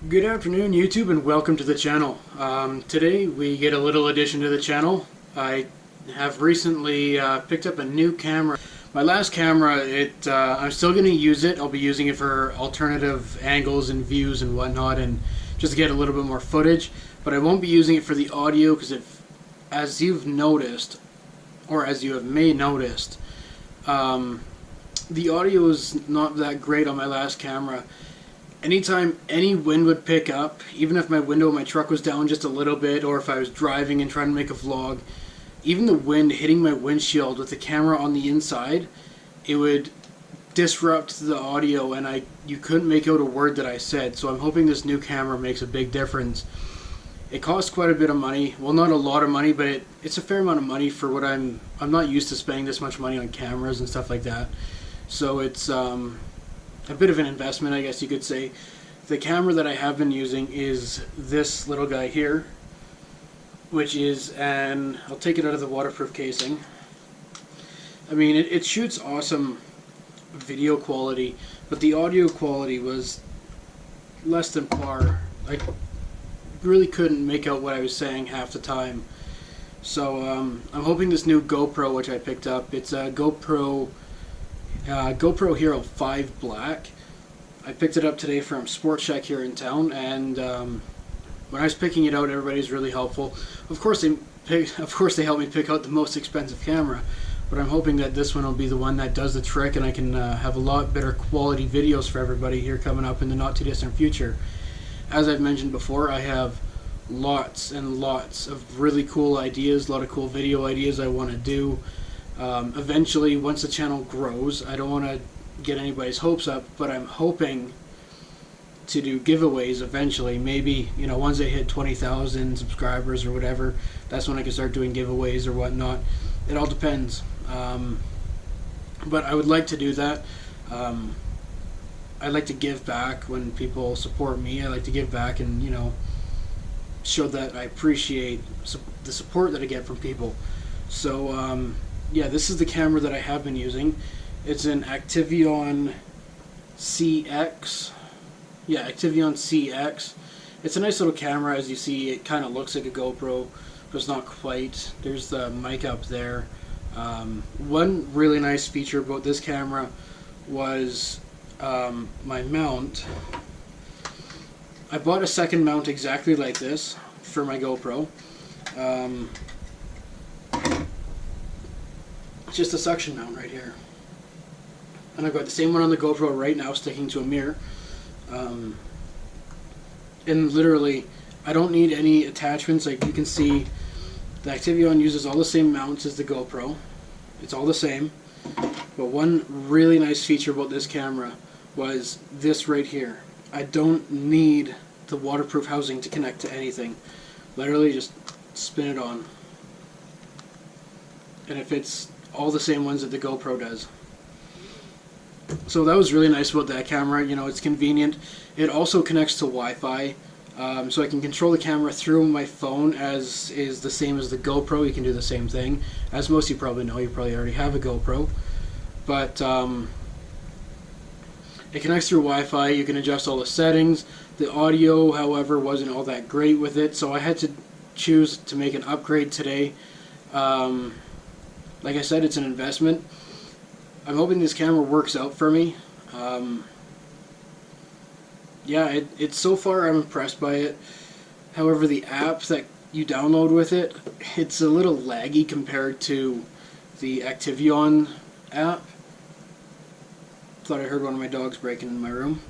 Good afternoon, YouTube, and welcome to the channel. Today we get a little addition to the channel. I have recently picked up a new camera. My last camera, I'm still going to use it. I'll be using it for alternative angles and views and whatnot, and just to get a little bit more footage. But I won't be using it for the audio because, as you've noticed, or as you have may noticed, the audio is not that great on my last camera. Anytime any wind would pick up, even if my window in my truck was down just a little bit, or if I was driving and trying to make a vlog, even the wind hitting my windshield with the camera on the inside, it would disrupt the audio, and you couldn't make out a word that I said. So I'm hoping this new camera makes a big difference. It costs quite a bit of money. Well, not a lot of money, but it's a fair amount of money for what I'm not used to spending this much money on cameras and stuff like that. So it's a bit of an investment, I guess you could say. The camera that I have been using is this little guy here, which is I'll take it out of the waterproof casing. I mean, it shoots awesome video quality, but the audio quality was less than par. I really couldn't make out what I was saying half the time. So I'm hoping this new GoPro, which I picked up, it's a GoPro Hero 5 Black. I picked it up today from Sport Chek here in town, and when I was picking it out, everybody's really helpful. Of course they helped me pick out the most expensive camera, but I'm hoping that this one will be the one that does the trick, and I can have a lot better quality videos for everybody here coming up in the not too distant future. As I've mentioned before, I have lots and lots of really cool ideas, a lot of cool video ideas I want to do. Eventually, once the channel grows, I don't want to get anybody's hopes up, but I'm hoping to do giveaways eventually. Maybe, once I hit 20,000 subscribers or whatever, that's when I can start doing giveaways or whatnot. It all depends. But I would like to do that. I like to give back when people support me. I like to give back and, show that I appreciate the support that I get from people. So, yeah, this is the camera that I have been using. It's an Activion CX. Yeah, Activion CX. It's a nice little camera. As you see, it kind of looks like a GoPro, but it's not quite. There's the mic up there. One really nice feature about this camera was my mount. I bought a second mount exactly like this for my GoPro. It's just a suction mount right here. And I've got the same one on the GoPro right now sticking to a mirror. And literally, I don't need any attachments. Like you can see, the Activion uses all the same mounts as the GoPro. It's all the same. But one really nice feature about this camera was this right here. I don't need the waterproof housing to connect to anything. Literally just spin it on. And it fits all the same ones that the GoPro does. So that was really nice about that camera. It's convenient. It also connects to Wi-Fi, so I can control the camera through my phone, as is the same as the GoPro. You can do the same thing. As most of you probably know, you probably already have a GoPro. But it connects through Wi-Fi. You can adjust all the settings. The audio, however, wasn't all that great with it, so I had to choose to make an upgrade today. Like I said, it's an investment. I'm hoping this camera works out for me. Yeah, it's so far I'm impressed by it. However, the app that you download with it, it's a little laggy compared to the Activion app. Thought I heard one of my dogs breaking in my room.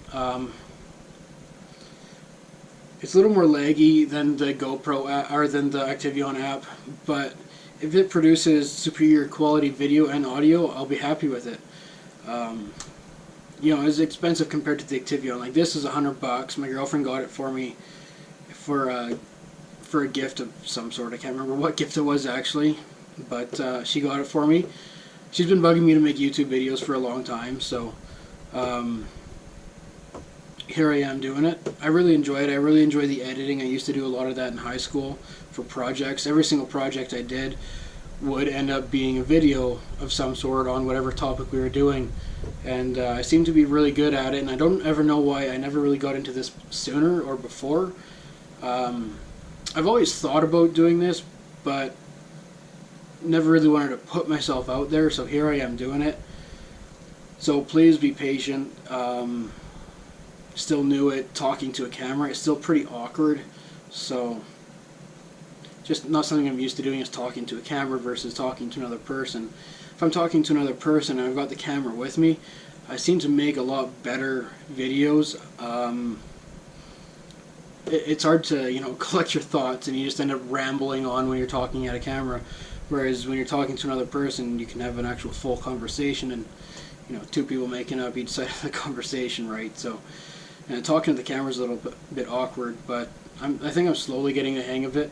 It's a little more laggy than the GoPro app, or than the Activion app, but if it produces superior quality video and audio, I'll be happy with it. It's expensive compared to the Activion. Like, this is $100. My girlfriend got it for me for a gift of some sort. I can't remember what gift it was actually, but she got it for me. She's been bugging me to make YouTube videos for a long time, so here I am doing it. I really enjoy it. I really enjoy the editing. I used to do a lot of that in high school for projects. Every single project I did would end up being a video of some sort on whatever topic we were doing. And I seem to be really good at it, and I don't ever know why I never really got into this sooner or before. I've always thought about doing this, but never really wanted to put myself out there, so here I am doing it. So please be patient. Still new at talking to a camera. It's still pretty awkward, so just not something I'm used to doing is talking to a camera versus talking to another person. If I'm talking to another person and I've got the camera with me, I seem to make a lot better videos. It's hard to, collect your thoughts, and you just end up rambling on when you're talking at a camera. Whereas when you're talking to another person, you can have an actual full conversation, and two people making up each side of the conversation, right? So, and talking to the camera is a little bit awkward, but I think I'm slowly getting the hang of it.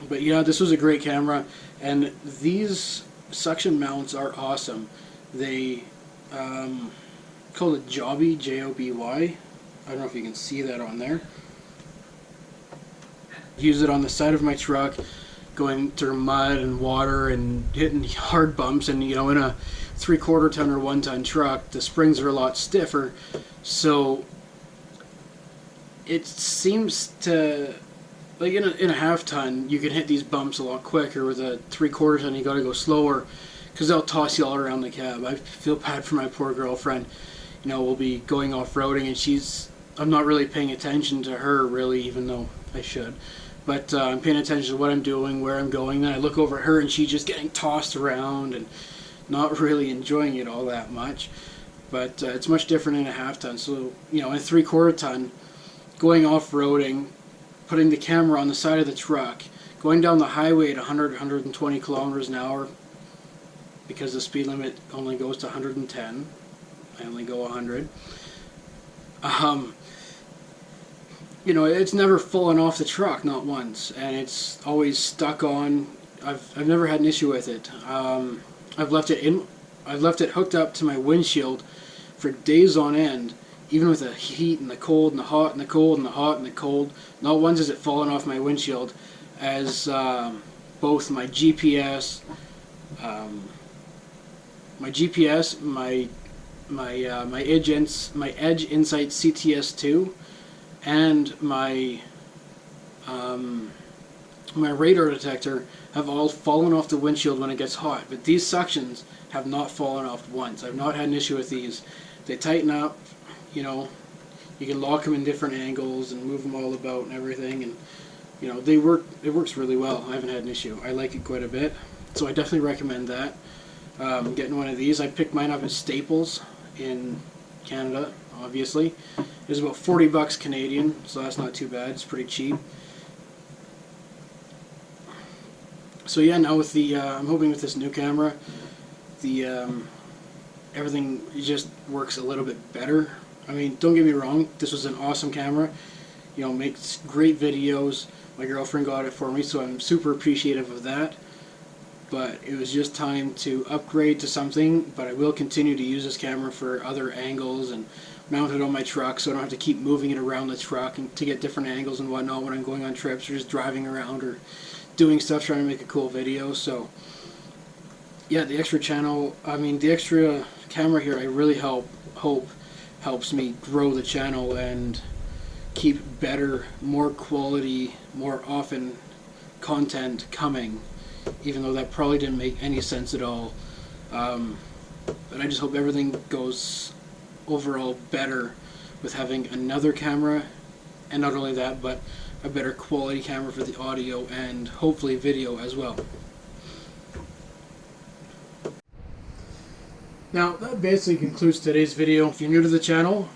But yeah, this was a great camera, and these suction mounts are awesome. They called it Joby, J-O-B-Y. I don't know if you can see that on there. Use it on the side of my truck, going through mud and water and hitting hard bumps. And in a 3/4 ton or 1 ton truck, the springs are a lot stiffer, so it seems to, like in a 1/2 ton, you can hit these bumps a lot quicker. With a 3/4 ton, you got to go slower because they'll toss you all around the cab. I feel bad for my poor girlfriend. We'll be going off-roading, and I'm not really paying attention to her, really, even though I should. But I'm paying attention to what I'm doing, where I'm going. Then I look over at her, and she's just getting tossed around and not really enjoying it all that much. But it's much different in a 1/2 ton. So, in a 3/4 ton, going off-roading, putting the camera on the side of the truck, going down the highway at 100, 120 kilometers an hour, because the speed limit only goes to 110. I only go 100. It's never fallen off the truck, not once, and it's always stuck on. I've never had an issue with it. I've left it hooked up to my windshield for days on end, even with the heat and the cold and the hot and the cold and the hot and the cold. Not once has it fallen off my windshield, as both my GPS, my Edge Insight CTS2, and my radar detector have all fallen off the windshield when it gets hot. But these suctions have not fallen off once. I've not had an issue with these. They tighten up. You can lock them in different angles and move them all about and everything, and they work. It works really well. I haven't had an issue. I like it quite a bit, so I definitely recommend that. Getting one of these. I picked mine up at Staples in Canada, obviously. It was about 40 bucks Canadian, so that's not too bad. It's pretty cheap. So yeah, now with the I'm hoping with this new camera, the everything just works a little bit better. I mean, don't get me wrong, this was an awesome camera. Makes great videos. My girlfriend got it for me, so I'm super appreciative of that. But it was just time to upgrade to something. But I will continue to use this camera for other angles and mount it on my truck, so I don't have to keep moving it around the truck and to get different angles and whatnot when I'm going on trips or just driving around or doing stuff trying to make a cool video. So yeah, the extra camera here, I really hope helps me grow the channel and keep better, more quality, more often content coming, even though that probably didn't make any sense at all. But I just hope everything goes overall better with having another camera, and not only that, but a better quality camera for the audio and hopefully video as well. Now, that basically concludes today's video. If you're new to the channel,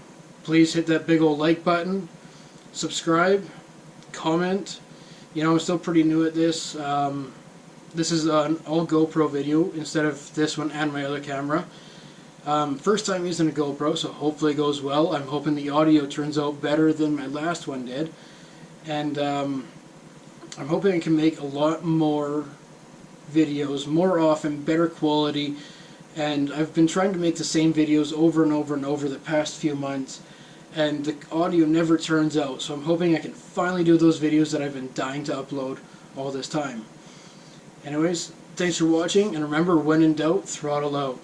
please hit that big old like button, subscribe, comment. I'm still pretty new at this. This is an all GoPro video instead of this one and my other camera. First time using a GoPro, so hopefully it goes well. I'm hoping the audio turns out better than my last one did. And I'm hoping I can make a lot more videos, more often, better quality. And I've been trying to make the same videos over and over and over the past few months, and the audio never turns out. So I'm hoping I can finally do those videos that I've been dying to upload all this time. Anyways, thanks for watching, and remember, when in doubt, throttle out.